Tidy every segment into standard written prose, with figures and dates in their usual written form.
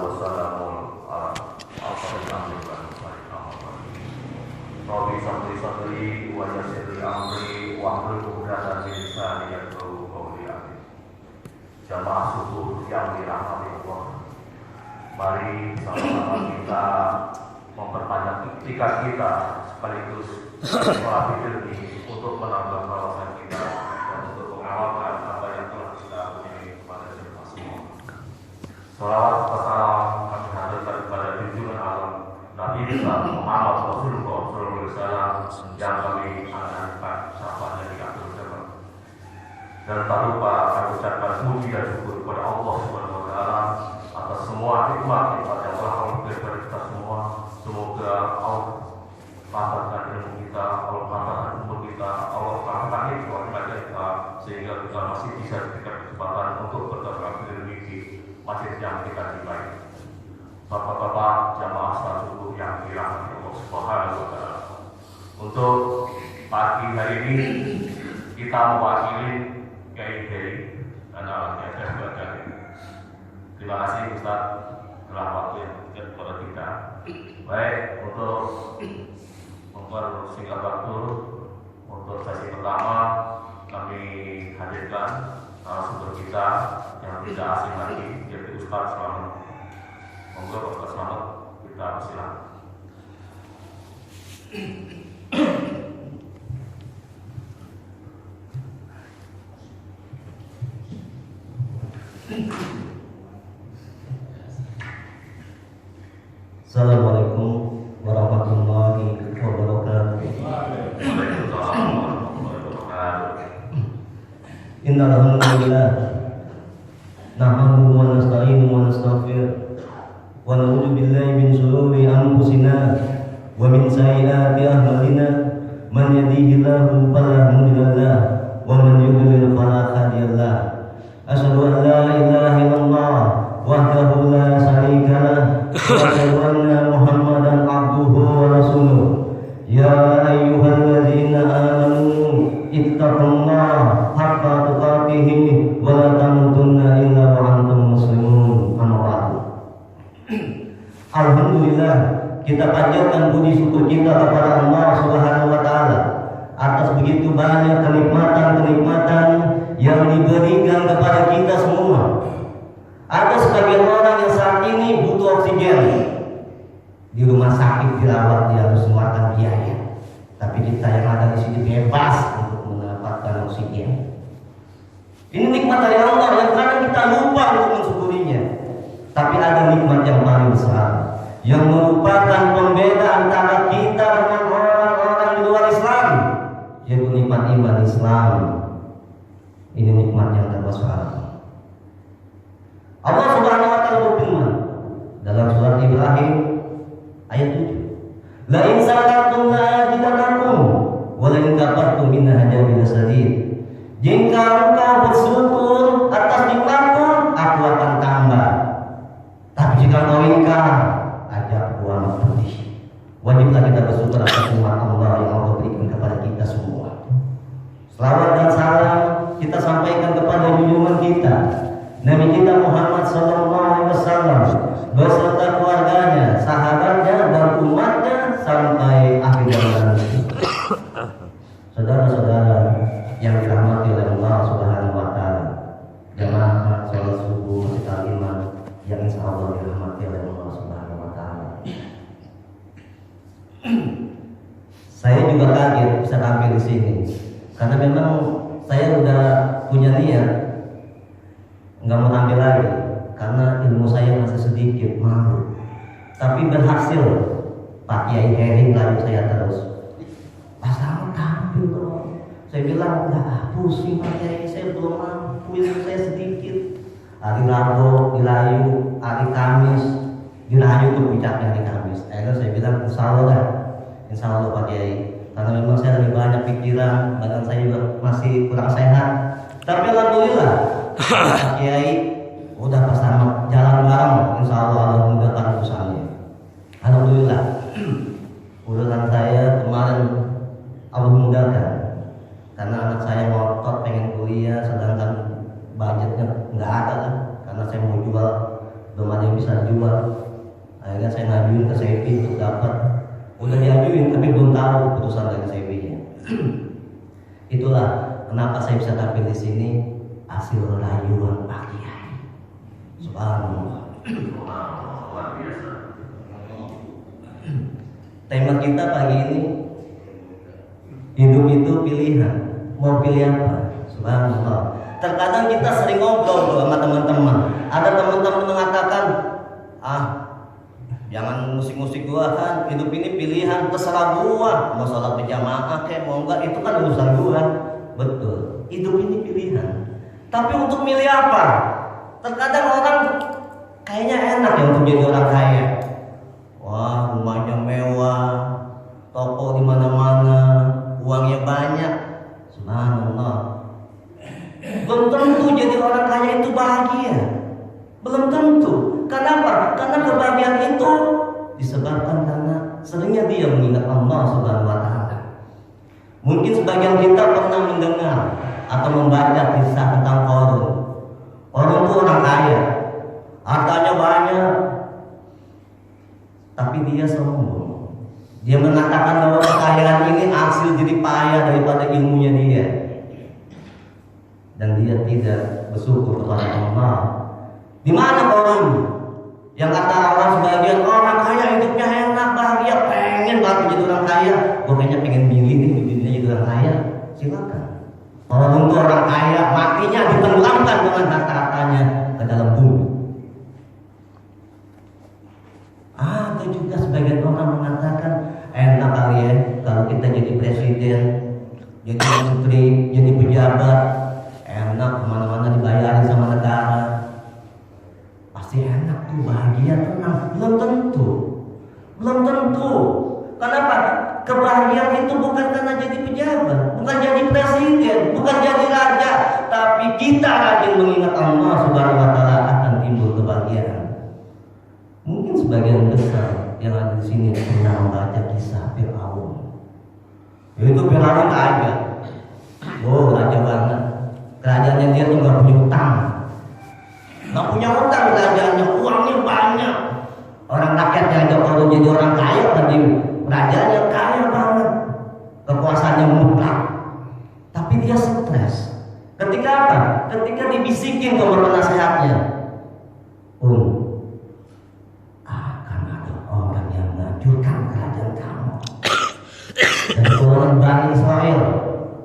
wassalamu ala asyrafil anbiya'i wal mursalin. Rabbi sholli sadri wa yassir li amri wahlul 'uqdatam min lisani yafqahu qawli. Jamaah subuh yang dirahmati Allah, mari sama-sama kita memperpanjang iktikaf kita sekaligus sholat ini untuk menambah wawasan kita dan untuk mengamalkan apa yang telah kita punya kepada kita semua. Salawat wassalam kami haturkan kepada junjungan alam Nabi besar Muhammad Rasulullah SAW yang kami angkat sapaan dari akhir zaman. Dan tak lupa kami ucapkan puji dan syukur kepada Allah Subhanahu wa taala atas semua nikmat yang telah Allah berikan kepada kita semua. Semoga Allah lapangkan ilmu kita, Allah lapangkan umur kita, Allah lapangkan keluarga kita sehingga kita masih bisa diberikan kesempatan untuk bergerak di masjid yang kita cintai. Bapak-bapak jamaah salat subuh yang dirahmati Allah Subhanahu wa taala. Untuk pagi hari ini kita mewakili Kiai dan alatnya dan sebagainya. Terima kasih Ustaz telah waktu yang diberikan kepada kita. Baik, untuk mempersingkat waktu untuk sesi pertama kami hadirkan narasumber kita yang tidak asing lagi, yaitu Ustaz Slamet. Monggo Ustaz Slamet, kita persilakan. Assalamualaikum warahmatullahi wabarakatuh. Innal hamdalillah nahmaduhu wa nasta'inuhu wa nastaghfiruh wa na'udzu billahi min shururi anfusina wa min sayyiati a'malina man yahdihillahu fala mudilla lahu wa man yudlil fala hadiya lahu. Asyhadu an la ilaha illallah wahdahu la syarika lah wa asyhadu anna Muhammadan abduhu wa rasuluh. Ya ayyuhalladzina amanu ittaqullaha haqqa tuqatih wa la tamutunna illa wa antum muslimun. Amma ba'du. Alhamdulillah, kita panjatkan puji syukur kita kepada Allah Subhanahu wa taala atas begitu banyak kenikmatan-kenikmatan yang diberikan kepada kita semua. Ada sebagian orang yang saat ini butuh oksigen, di rumah sakit dirawat, dia harus mengeluarkan biaya. Tapi kita yang ada di sini bebas untuk mendapatkan oksigen. Ini nikmat dari Allah yang kadang kita lupa untuk mensyukurinya. Tapi ada nikmat yang paling besar, yang merupakan pembeda antara kita dengan orang-orang di luar Islam, yaitu nikmat iman Islam. Ini nikmat yang terbesar. Allah Subhanahu wa taala berfirman dalam surat Ibrahim ayat 7. La in syakartum la azidannakum wa la in kafartum inna adzabi lasyadid. Jika engkau bersyukur atas nikmatku, aku akan tambah. Tapi jika engkau ingkar, azabku amat pedih. Wajiblah kita bersyukur atas nikmat Allah yang Allah berikan kepada kita semua. Selawat dan salam kita sampaikan kepada junjungan kita Nabi kita Muhammad SAW beserta keluarganya, sahabatnya, dan umatnya sampai akhir zaman. Saudara-saudara yang dirahmati oleh Allah Subhanahu wa taala, jamaah salat subuh Masjid Iman yang insya Allah dirahmati oleh Allah Subhanahu wa taala. Saya juga kaget bisa tampil di sini karena memang saya udah punya niat nggak mau tampil lagi karena ilmu saya masih sedikit, malu. Tapi berhasil Pak Kiai Heri lalu saya terus. Pas kamu tampil dong. Saya bilang nggak pusing Pak Kiai, saya belum mampu, ilmu saya sedikit. Hari Rabu dirayu, hari Kamis dirayu tuh puncaknya hari Kamis. Akhirnya saya bilang insya Allah Pak Kiai. Karena memang saya lebih banyak pikiran, badan saya juga masih kurang sehat. Tapi alhamdulillah Pak Kiai udah bersama jalan bareng, insya Allah Allah mudahkan usahanya. Alhamdulillah urusan saya kemarin Allah mudahkan karena anak saya ngotot pengen kuliah, sedangkan budgetnya nggak ada kan, karena saya mau jual belum ada yang bisa jual Akhirnya saya ngajuin ke CP untuk dapat. Udah diajuin tapi belum tahu keputusan dari CP-nya. Itulah kenapa saya bisa tampil di sini, hasil rayuan Pak Kiai. Subhanallah. Luar biasa. Tema kita pagi ini, hidup itu pilihan. Mau pilih apa? Subhanallah. Terkadang kita sering ngobrol sama teman-teman. Ada teman-teman mengatakan, jangan musik-musik gua kan, hidup ini pilihan, terserah gua. Mau sholat berjamaah kayak mau enggak, itu kan urusan gua. Betul, hidup ini pilihan. Tapi untuk milih apa? Terkadang orang kayaknya enak ya untuk jadi orang kaya. Wah, rumahnya mewah, toko di mana-mana, uangnya banyak. Subhanallah. Belum tentu jadi orang kaya itu bahagia. Belum tentu. Kenapa? Karena kebahagiaan itu disebabkan karena seringnya dia mengingat Allah Subhanahu wa Ta'ala. Mungkin sebagian kita pernah mendengar atau membaca kisah tentang Qarun. Qarun itu orang kaya, hartanya banyak, tapi dia sombong. Dia mengatakan bahwa kekayaan ini hasil jerih payah daripada ilmunya dia. Dan dia tidak bersyukur kepada Allah. Di mana Qarun? Yang kata orang sebagian orang kaya hidupnya enak, bahagia, pengen banget jadi orang kaya. Gue kayaknya pengen milih nih hidupnya jadi orang kaya. Silakan. Qarun itu orang kaya, matinya ditenggelamkan dengan harta-hartanya ke dalam bumi. Ada juga sebagian orang mengatakan enak kali ya kalau kita jadi presiden, jadi menteri, jadi pejabat. Enak kemana-mana dibayarin sama negara, pasti enak tuh, bahagia, tenang. Belum tentu. Kenapa? Kebahagiaan itu bukan karena jadi pejabat, bukan jadi presiden, bukan jadi raja, tapi kita rajin mengingat Allah Subhanahu wa Ta'ala akan timbul kebahagiaan. Mungkin sebagian besar yang ada di sini pernah membaca kisah Fir'aun. Itu Fir'aun aja, raja banget. Kerajaannya dia tuh gak punya utang, kerajaannya, uangnya banyak. Orang rakyatnya aja kalau jadi orang kaya, tadi kerajaannya kaya banget, kekuasaannya mutlak. Tapi dia stres. Ketika apa? Ketika dibisikin ke penasehatnya, akan ada orang yang menghancurkan kerajaan kamu. Dan orang Bani Israel,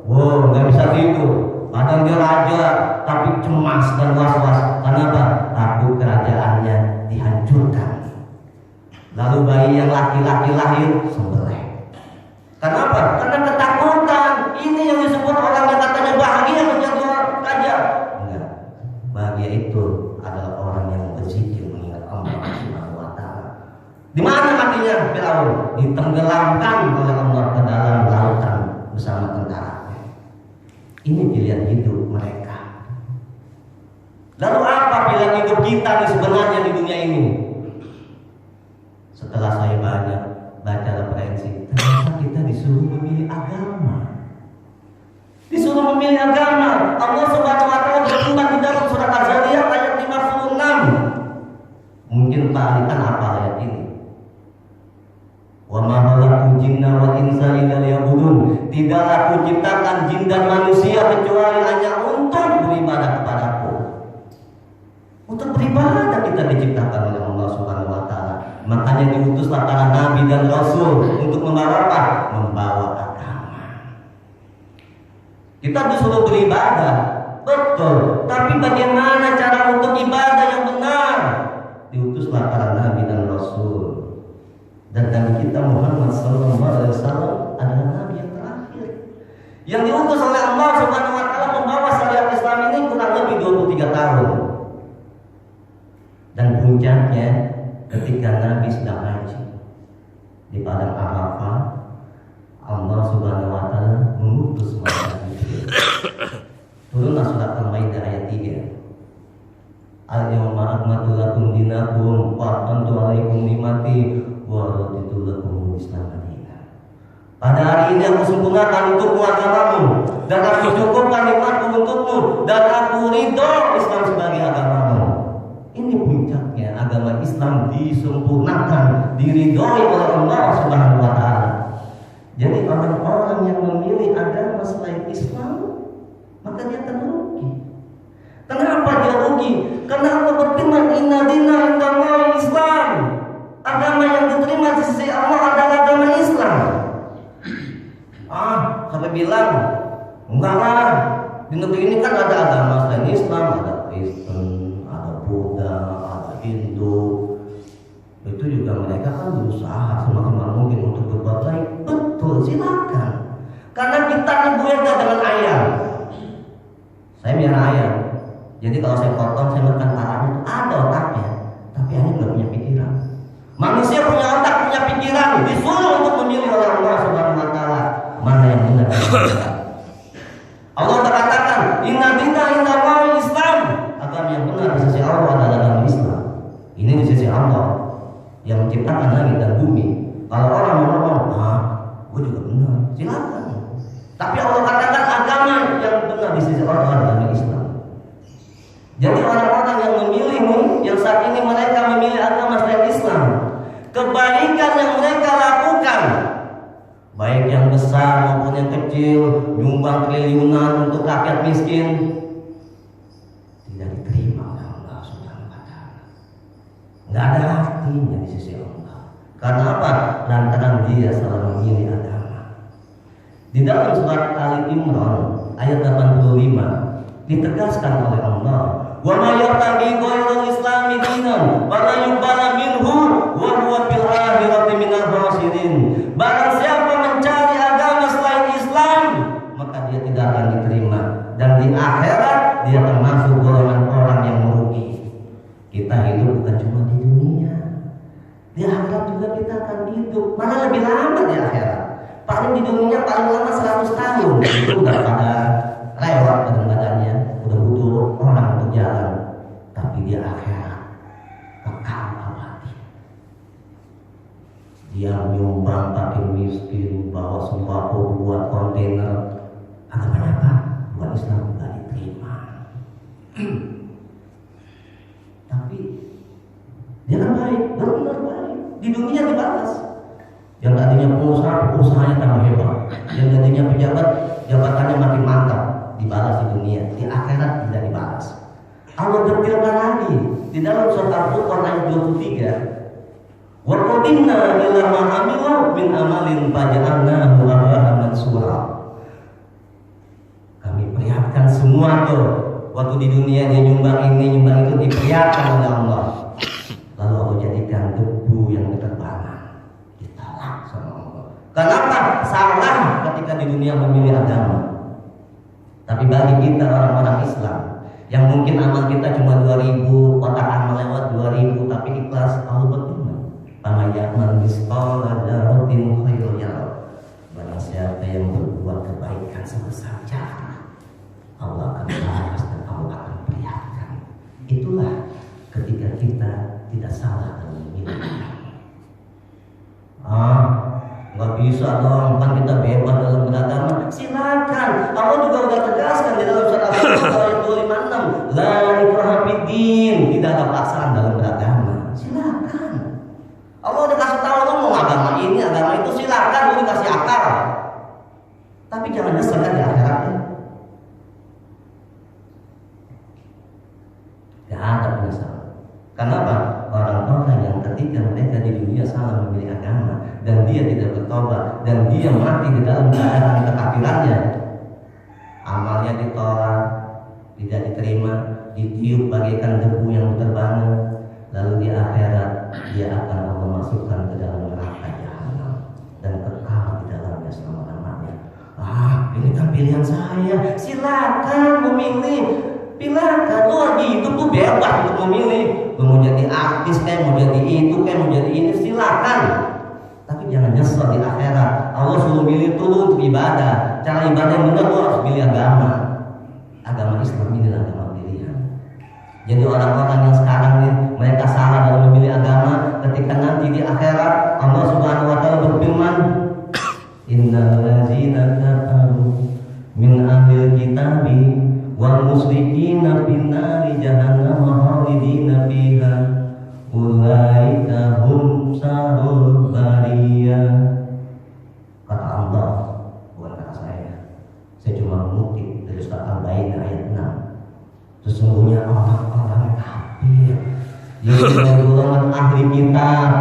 gak bisa tidur. Padahal dia raja, tapi cemas dan was-was. Kenapa? Takut kerajaannya dihancurkan. Lalu bayi yang laki-laki lahir sembelih. Kenapa? Karena ketakutan. Ini yang disebut orang yang katanya bahagia menjadi raja. Enggak. Bahagia itu adalah orang yang berzikir mengingat Allah Subhanahu wa Ta'ala. Di mana matinya Firaun? Ditenggelamkan oleh Allah ke dalam lautan bersama tentara. Ini pilihan hidup mereka. Lalu apa pilihan hidup kita nih sebenarnya di dunia ini? Setelah saya banyak baca referensi, ternyata kita disuruh memilih agama. Disuruh memilih agama. Allah Subhanahu wa Ta'ala berfirman di dalam surat Az-Zariyat ayat 56. Mungkin Pak Ali kan apa ayat ini? Wa ma khalaqtul jinna wal insa illa liya'budun. Tidaklah aku ciptakan jin dan manusia kecuali hanya untuk beribadah kepadaku. Untuk beribadah kita diciptakan oleh Allah Subhanahu wa Ta'ala. Makanya diutuslah para nabi dan rasul untuk membawa apa? Membawa agama. Kita disuruh beribadah, betul. Tapi bagaimana cara untuk ibadah yang benar? Diutuslah para nabi dan rasul. Dan Nabi kita Muhammad SAW adalah Nabi yang terakhir, yang diutus oleh Allah Subhanahu wa Ta'ala membawa syariat Islam ini kurang lebih 23 tahun. Dan puncaknya ketika Nabi sedang haji di padang Arafah, Allah Subhanahu wa Ta'ala mengutus malaikat Jibril. Turunlah surat Al-Maidah ayat 3. Al-yawma akmaltu lakum dinakum wa atmamtu alaikum nimati wa raditu lakum Islam madinah. Pada hari ini aku sempurnakan untukmu agamamu, dan aku cukupkan nikmatku untukmu, dan aku ridho Islam sebagai agamamu. Ini puncaknya agama agama Islam disempurnakan, diridhoi oleh Allah Subhanahu wa taala. Jadi orang-orang yang memilih agama selain Islam, maka dia akan rugi. Kenapa dia rugi? Karena Allah berfirman, "Inna dina indallahi Islam." Agama yang diterima di sisi Allah adalah agama Islam. Sampai bilang, enggak lah, di negeri ini kan ada agama selain Islam, ada Kristen, ada Buddha, ada Hindu. Itu juga mereka kan berusaha semaksimal mungkin untuk berbuat baik. Betul, silakan. Karena kita dibuatkan dengan ayam. Saya miara ayam. Jadi kalau saya potong, saya makan parahnya itu ada otaknya, tapi ayam nggak punya pikiran. Manusia punya otak, punya pikiran, disuruh untuk memilih oleh Allah Subhanahu wa taala mana yang benar. Allah katakan, "Inna dina indallahi Islam." Agama yang benar di sisi Allah adalah agama Islam. Ini di sisi Allah yang menciptakan langit dan bumi. Kalau orang mau ngomong, gue juga benar, silakan. Tapi Allah katakan agama yang benar di sisi Allah adalah agama Islam. Jadi orang-orang yang memilih, yang saat ini mereka memilih agama selain Islam, kebaikan yang mereka lakukan, baik yang besar maupun yang kecil, nyumbang triliunan untuk rakyat miskin, tidak diterima oleh Allah Subhanahu wa taala. Enggak ada artinya di sisi Allah. Karena apa? Lantaran dia selalu memilih agama. Di dalam surat Ali Imran ayat 85 ditegaskan oleh Allah, "Wa may yabtaghi ghairal islami dinan wa la yuqbala minhu wa huwa fil akhirati minal khasirin." Barang siapa mencari agama selain Islam, maka dia tidak akan diterima, dan di akhirat dia termasuk golongan orang yang merugi. Kita hidup bukan cuma di dunia, di akhirat juga kita akan hidup, malah lebih lama di akhirat. Paling di dunia paling lama 100 tahun, itu udah pada lewat badan-badannya, udah butuh orang untuk jalan. Tapi di akhirat kekal abadi. Dia nyumbang pakai miskin, bawa sembako buat kontainer, agamanya apa? Buat Islam gak diterima. Tapi dia kan baik, benar baik. Di dunia dibalas. Yang tadinya pengusaha, usahanya tambah hebat. Yang tadinya pejabat, jabatannya makin mantap. Dibalas di dunia, di akhirat tidak dibalas. Allah detilkan lagi di dalam surat Al-Furqan ayat 23. Wa qadimna ila ma amilu min amalin faj'alnahu haba'an mansura. Kami perlihatkan semua tuh. Waktu di dunia dia nyumbang ini, nyumbang itu, diperlihatkan oleh Allah. Lalu Allah jadikan debu yang berterbangan. Ditolak sama Allah. Kenapa? Salah ketika di dunia memilih agama. Tapi bagi kita orang-orang Islam yang mungkin amal kita cuma 2000, kotak amal lewat 2000, tapi ikhlas, Allah berfirman, "Faman ya'mal mithqala dzarratin khairan yarah." Barang siapa yang berbuat kebaikan sebesar jahat, Allah akan balas dan Allah akan perlihatkan. Itulah ketika kita tidak salah dalam memilih agama. Nggak bisa dong, kan kita bebas dalam beragama. Silakan. Allah juga udah tegaskan di dalam surat Al-Baqarah ayat 256, "La ikraha fid-din." Tidak ada paksaan dalam beragama. Silakan. Allah udah kasih tahu lo mau agama ini, agama itu, silakan, lu dikasih akal. Tapi jangan nyesel di akhiratnya. Gak ada penyesalan. Kenapa? Orang-orang yang ketika mereka di dunia salah memilih agama dan dia tidak bertobat dan dia mati di dalam keadaan kekafirannya, amalnya ditolak, tidak diterima, ditiup bagaikan debu yang berterbangan, lalu di akhirat dia akan Allah masukkan ke dalam neraka jahanam dan kekal di dalamnya selama-lamanya. Ini kan pilihan saya, silakan memilih. Silakan, lu lagi hidup tuh bebas untuk memilih. Lu mau jadi artis kayak, mau jadi itu kayak, mau jadi ini, silakan. Tapi jangan nyesel di akhirat. Allah suruh milih tuh lu untuk ibadah. Cara ibadah yang benar lu harus pilih agama. Agama Islam ini adalah agama pilihan. Jadi orang-orang yang sekarang nih, mereka salah dalam memilih agama, ketika nanti di akhirat Allah Subhanahu wa taala berfirman, "Innal ladzina kafaru min ahlil kitabi wal musyrikina fin nari jahannam khalidina fiha ulaika hum syarrul bariyah. Kata Allah, bukan kata saya cuma mengutip dari surat Al-Baqarah ayat 6. Sesungguhnya orang-orang kafir, yaitu golongan ahli kitab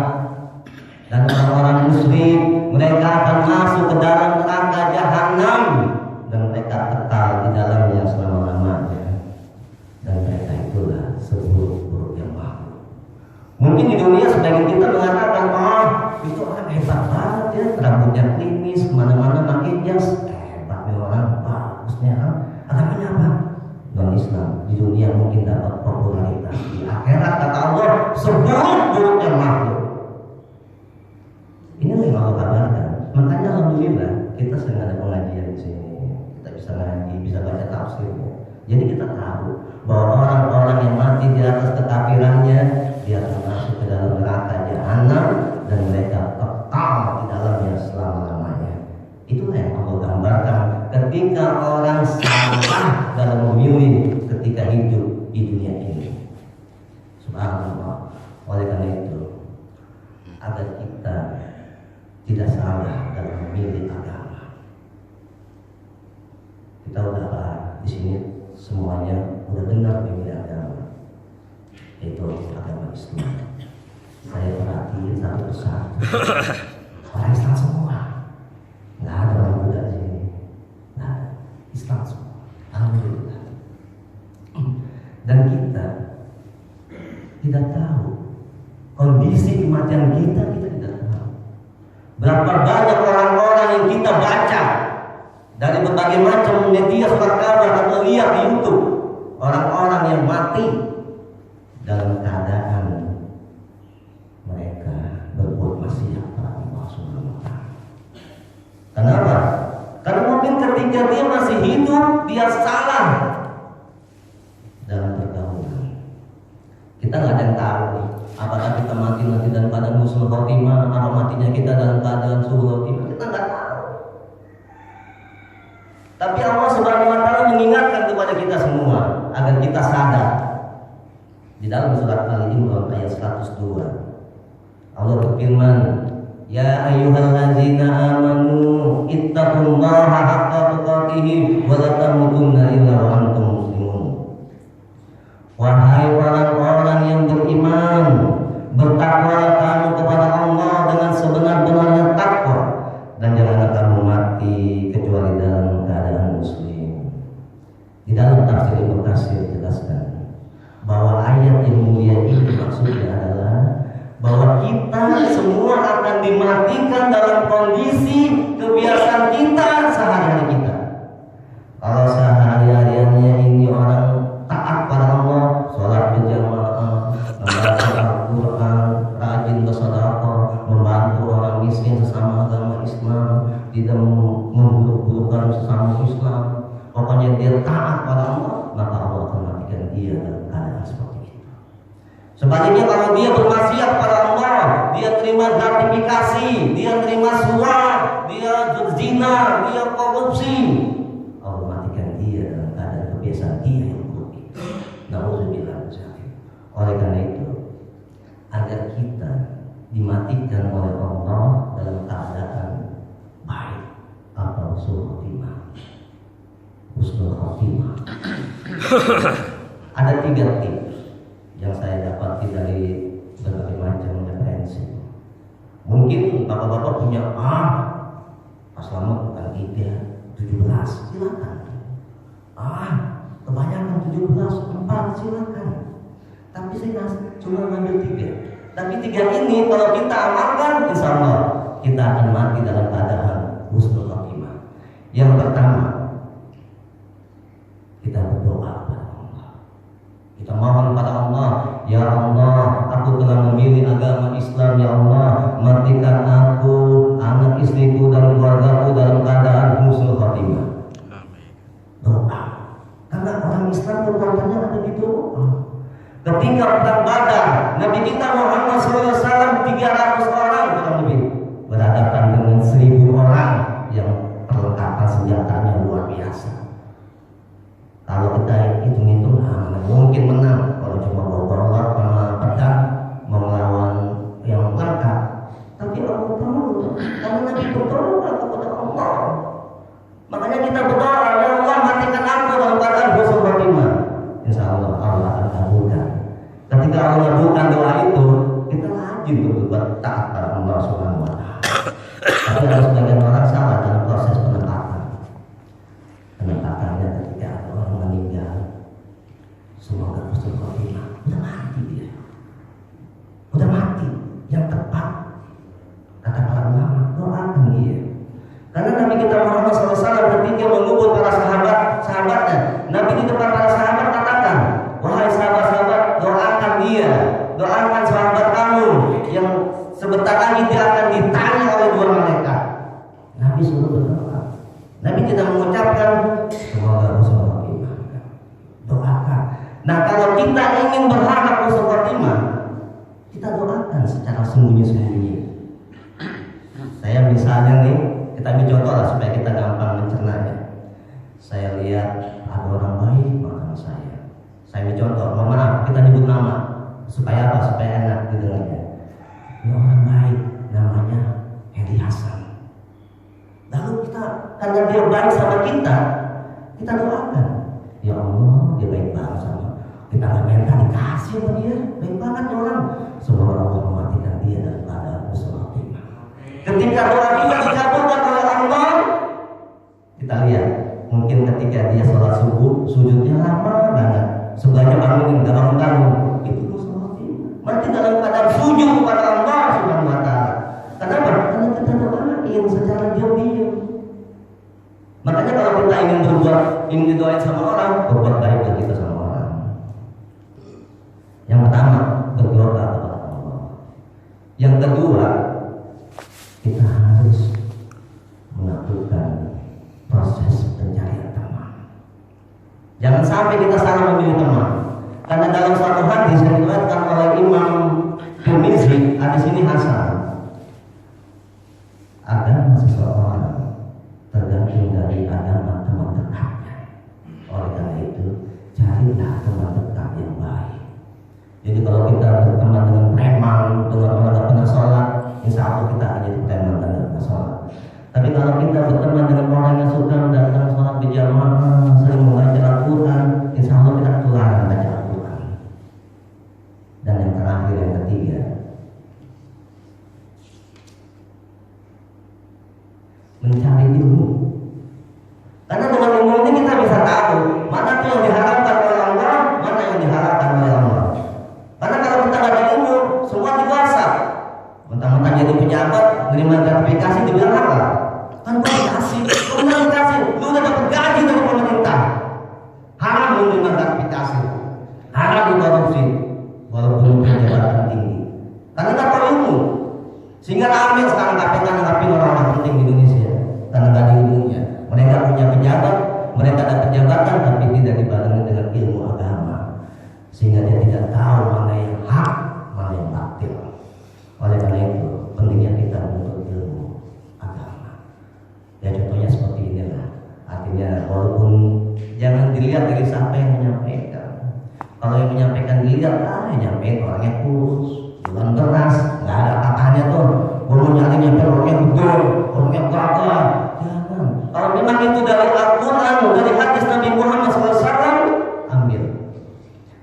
dan orang-orang musyrik, mereka akan masuk ke dalam neraka jahanam dan mereka kekal di dalamnya selama-lamanya. Dan mereka itulah seburuk-buruk yang makhluk. Mungkin di dunia sebagian kita mengatakan, itu orang hebat banget ya, rambutnya klimis, kemana-mana pakai jas, hebat nih orang, bagusnya. Agamanya apa? Non-Islam. Di dunia mungkin dapat popularitas, di akhirat kata Allah seburuk-buruknya makhluk. Ini yang Allah kabarkan. Makanya alhamdulillah kita sering ada pengajian di sini, kita bisa ngaji, bisa baca tafsirnya. Jadi kita tahu bahwa orang-orang yang mati di atas kekafirannya, dia akan masuk ke dalam neraka jahanam dan mereka kekal di dalamnya selama-lamanya. Itulah yang Allah gambarkan ketika orang salah dalam memilih ketika hidup di dunia ini. Subhanallah. Oleh karena itu, agar kita tidak salah dalam memilih agama. Kita udah di sini semuanya udah benar memilih agama, yaitu agama Islam. Saya perhatiin satu persatu orang Islam semua, nggak ada orang Buddha di sini, nah Islam semua, alhamdulillah. Dan kita tidak tahu kondisi kematian kita tidak tahu. Berapa banyak orang-orang yang kita baca dari berbagai macam media surat kabar atau lihat di YouTube, orang-orang yang mati dalam keadaan mereka berbuat maksiat pada Allah Subhanahu wa Ta'ala. Kenapa? Karena mungkin ketika dia masih hidup, dia salah dalam pergaulan. Kita nggak ada yang tahu nih, apakah kita mati nanti dalam keadaan husnul khotimah, atau matinya kita dalam keadaan su'ul khotimah, kita nggak tahu. Tapi Allah Subhanahu wa Ta'ala mengingatkan kepada kita semua agar kita sadar. Di dalam surat Ali Imran ayat 102, Allah berfirman, Ya ayyuhallazina amanu ittaqullaha haqqa tuqatih wa la tamutunna illa wa antum muslimun. Wahai orang-orang yang beriman, bertakwalah kamu kepada Allah dengan sebenar-benarnya takwa, dan janganlah kamu mati kecuali dalam keadaan muslim. Di dalam tafsir Ibnu Katsir dijelaskan bahwa ayat yang mulia ini maksudnya adalah bahwa kita semua akan dimatikan dalam kondisi kebiasaan kita sehari-hari kita. Kalau sehari-hariannya ini orang taat pada Allah, sholat berjamaah, membaca Al-Quran, rajin bersedekah, membantu orang miskin sesama agama Islam, tidak memburuk-burukkan sesama Islam, pokoknya dia taat pada Allah, maka Allah akan matikan dia dalam keadaan seperti itu. Sebaliknya kalau dia bermaksiat pada Allah, dia terima gratifikasi, dia terima suap, dia berzina, dia korupsi, Allah matikan dia dalam keadaan kebiasaan dia yang buruk itu. Nauzubillah. Oleh karena itu, agar kita dimatikan oleh Allah dalam keadaan baik atau husnul khotimah. Ada 3 tips yang saya dapati dari berbagai macam referensi. Mungkin bapak-bapak punya pas lama bukan 17, silakan. Kebanyakan 17, 4, silakan. Tapi saya cuma ngambil 3. Tapi 3 ini kalau kita amalkan, insya Allah kita akan mati dalam keadaan husnul khotimah. Yang pertama, kita berdoa kepada Allah. Kita mohon pada Allah, Ya Allah, aku telah memilih agama Islam, Ya Allah, matikan aku, anak istriku dan keluargaku dalam keadaan husnul khotimah. Doa. Karena orang Islam kekuatannya ada di doa. Ketika perang Badar, Nabi kita Muhammad SAW 300 Karena Nabi berdoa kepada Allah. Makanya kita berdoa, ya Allah matikan aku dalam keadaan husnul khotimah. Insya Allah Allah akan kabulkan. Ketika Allah kabulkan doa itu, kita rajin berbuat taat pada Allah Subhanahu wa Ta'ala. Tapi ada sebagian orang salah dalam proses penempatan. Penempatannya ketika ada orang meninggal, semoga husnul khotimah, udah mati dia, udah mati. Yang tepat kata para ulama, doakan dia. Karena Nabi kita Muhammad SAW ketika mengubur para sahabatnya, Nabi di depan para sahabat katakan, wahai sahabat-sahabat, doakan dia, doakan sahabat kamu yang sebentar lagi dia akan ditanya oleh dua malaikat. Nabi suruh berdoa. Nabi tidak mengucapkan semoga husnul khotimah. Doakan. Nah kalau kita ingin berharap husnul khotimah, kita doakan secara sembunyi-sembunyi. Saya misalnya nih, kita ambil contoh lah supaya kita gampang mencernanya. Saya lihat ada orang baik makan saya. Saya ambil contoh, mohon maaf, kita nyebut nama supaya apa? Supaya enak didengarnya. Ini orang baik, namanya Hedi Hasan. Lalu kita, karena dia baik sama kita doakan. Ya Allah, dia baik banget sama kita, nggak minta dikasih sama dia, baik banget ya orang. Semoga Allah mematikan dia daripada husnul khotimah. Ketika doa kita dikabulkan oleh Allah, kita lihat mungkin ketika dia sholat subuh, sujudnya lama banget, sebelahnya bangunin, gak bangun-bangun, itu husnul khotimah. Mati dalam keadaan sujud kepada Allah Subhanahu wa Ta'ala. Kenapa? Karena kita doain secara diam-diam. Makanya kalau kita ingin didoain sama orang, berbuat baiklah kita sama orang. Yang pertama, berdoa kepada Allah. Yang kedua, kita harus melakukan proses pencarian teman. Jangan sampai kita salah memilih teman. Karena dalam suatu hadis yang diriwayatkan oleh Imam Tirmizi, hadis ini hasan. Agama seseorang tergantung dari agama teman dekatnya. Oleh karena itu, carilah teman dekat yang baik. Jadi kalau kita berteman dengan preman, dengan orang yang pernah sholat, insya Allah kita akan jadi preman dan tidak pernah sholat. Tapi kalau kita berteman dengan orang yang suka datang sholat berjamaah, sering membaca Al-Quran, insya Allah kita ketularan baca Al-Quran. Dan yang terakhir, yang ketiga, mencari ilmu. Karena dengan ilmu ini kita bisa tahu mana itu yang diharapkan oleh Allah, mana yang diharapkan oleh Allah. Karena kalau kita nggak ada ilmu, semua di WhatsApp. Mentang-mentang jadi pejabat, menerima gratifikasi dibilang apa? Kan gua dikasih, lu udah dapat gaji dari pemerintah. Haram menerima gratifikasi, haram dikorupsi, walaupun punya jabatan tinggi. Karena nggak tahu ilmu, sehingga ambil sekarang KPK menghadapi orang-orang penting di Indonesia karena nggak ada ilmunya. Mereka punya pejabat, mereka dapat jabatan, tapi tidak dibarengi dengan ilmu agama, sehingga dia tidak tahu mana yang hak, mana yang batil. Oleh karena itu, pentingnya kita menuntut ilmu agama. Ya contohnya seperti inilah. Artinya walaupun jangan dilihat dari siapa yang menyampaikan. Kalau yang menyampaikan dilihat, yang nyampein orangnya kurus, bukan keras, nggak ada katanya tuh. Mau nyampein orangnya betul, orangnya gagah. Jangan. Kalau memang itu dari Al-Quran, dari hadis Nabi Muhammad SAW, ambil.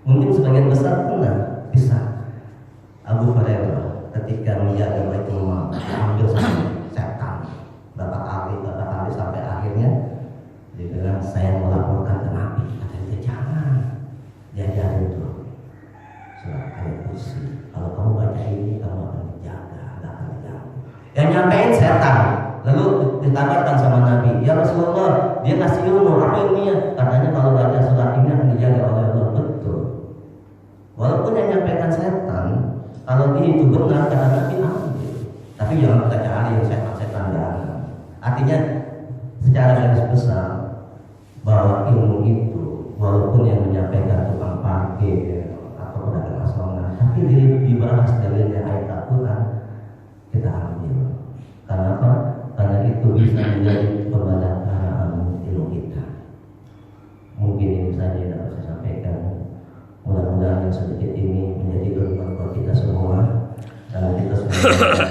Mungkin sebagian besar pernah bisa. Abu Hurairah ketika menjaga Baitul Mal, ambil sama setan. Bapak Ali sampai akhirnya dia bilang, saya melaporkan ke Nabi. Kata dia, jangan. Diajarin itu surat ayat kursi. Kalau kamu baca ini, kamu akan dijaga, tidak akan diganggu. Yang nyampein setan. Lalu ditabarkan sama Nabi, ya Rasulullah, dia ngasih ilmu, apa ilmunya? Katanya kalau baca surat ini akan dijaga oleh Allah. Betul. Walaupun yang nyampaikan setan, kalau dia itu benar kata Nabi, ambil. Tapi jangan kita cari yang setan-setan jangan. Artinya secara garis besar bahwa ilmu itu walaupun yang menyampaikan tukang parkir atau pedagang asongan, tapi dibahas dari ayat Al-Quran, kita ambil. Karena apa? Karena itu bisa menjadi pembelajaran ilmu kita. Mungkin ini saja yang dapat saya sampaikan. Mudah-mudahan yang sedikit ini menjadi bermanfaat buat kita semua dan kita semua